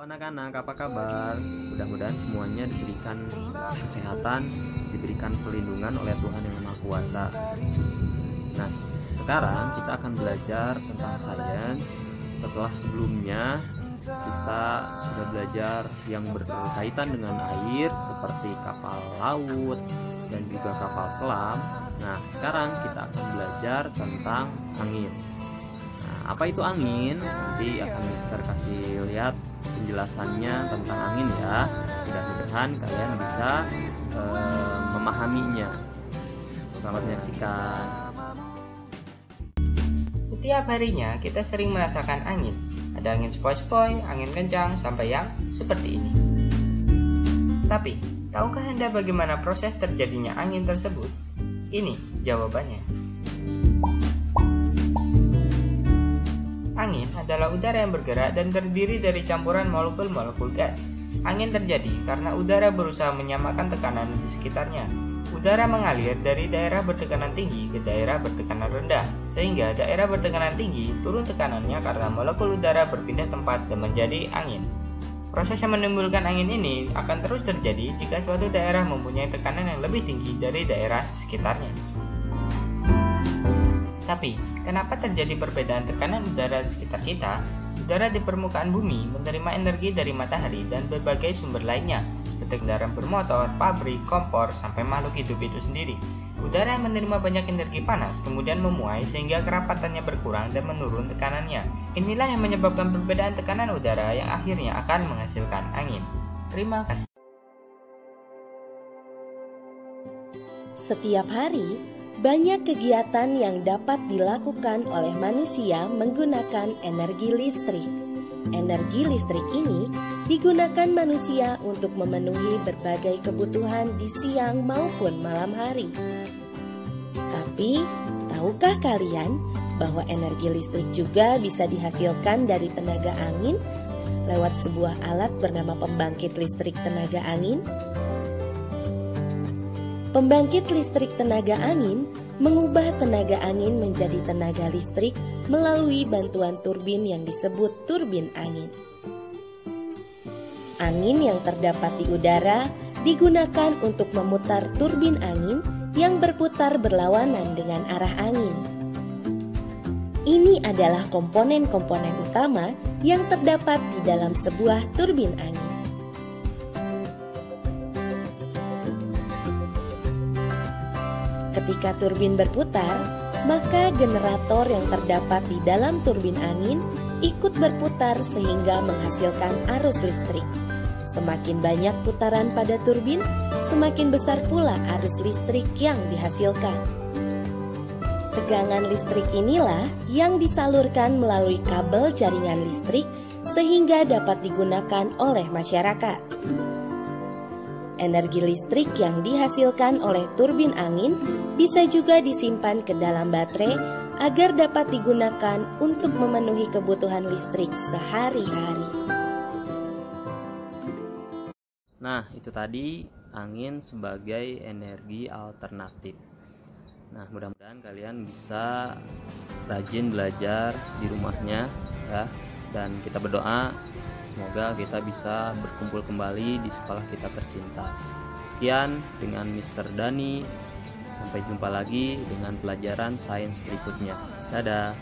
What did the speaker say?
Halo anak-anak, apa kabar? Mudah-mudahan semuanya diberikan kesehatan, diberikan perlindungan oleh Tuhan Yang Maha Kuasa. Nah, sekarang kita akan belajar tentang sains. Setelah sebelumnya kita sudah belajar yang berkaitan dengan air seperti kapal laut dan juga kapal selam. Nah, sekarang kita akan belajar tentang angin. Nah, apa itu angin? Nanti akan Mister kasih lihat penjelasannya tentang angin ya. Mudah-mudahan kalian bisa memahaminya. Selamat menyaksikan. Setiap harinya kita sering merasakan angin. Ada angin sepoi-sepoi, angin kencang, sampai yang seperti ini. Tapi, tahukah Anda bagaimana proses terjadinya angin tersebut? Ini jawabannya. Angin adalah udara yang bergerak dan terdiri dari campuran molekul-molekul gas. Angin terjadi karena udara berusaha menyamakan tekanan di sekitarnya. Udara mengalir dari daerah bertekanan tinggi ke daerah bertekanan rendah, sehingga daerah bertekanan tinggi turun tekanannya karena molekul udara berpindah tempat dan menjadi angin. Proses yang menimbulkan angin ini akan terus terjadi jika suatu daerah mempunyai tekanan yang lebih tinggi dari daerah sekitarnya. Tapi, kenapa terjadi perbedaan tekanan udara di sekitar kita? Udara di permukaan bumi menerima energi dari matahari dan berbagai sumber lainnya, seperti kendaraan bermotor, pabrik, kompor, sampai makhluk hidup itu sendiri. Udara yang menerima banyak energi panas kemudian memuai sehingga kerapatannya berkurang dan menurun tekanannya. Inilah yang menyebabkan perbedaan tekanan udara yang akhirnya akan menghasilkan angin. Terima kasih. Setiap hari, banyak kegiatan yang dapat dilakukan oleh manusia menggunakan energi listrik. Energi listrik ini digunakan manusia untuk memenuhi berbagai kebutuhan di siang maupun malam hari. Tapi, tahukah kalian bahwa energi listrik juga bisa dihasilkan dari tenaga angin lewat sebuah alat bernama pembangkit listrik tenaga angin? Pembangkit listrik tenaga angin mengubah tenaga angin menjadi tenaga listrik melalui bantuan turbin yang disebut turbin angin. Angin yang terdapat di udara digunakan untuk memutar turbin angin yang berputar berlawanan dengan arah angin. Ini adalah komponen-komponen utama yang terdapat di dalam sebuah turbin angin. Ketika turbin berputar, maka generator yang terdapat di dalam turbin angin ikut berputar sehingga menghasilkan arus listrik. Semakin banyak putaran pada turbin, semakin besar pula arus listrik yang dihasilkan. Tegangan listrik inilah yang disalurkan melalui kabel jaringan listrik sehingga dapat digunakan oleh masyarakat. Energi listrik yang dihasilkan oleh turbin angin bisa juga disimpan ke dalam baterai agar dapat digunakan untuk memenuhi kebutuhan listrik sehari-hari. Nah, itu tadi angin sebagai energi alternatif. Nah, mudah-mudahan kalian bisa rajin belajar di rumahnya ya, dan kita berdoa semoga kita bisa berkumpul kembali di sekolah kita tercinta. Sekian dengan Mr. Dani. Sampai jumpa lagi dengan pelajaran sains berikutnya. Dadah.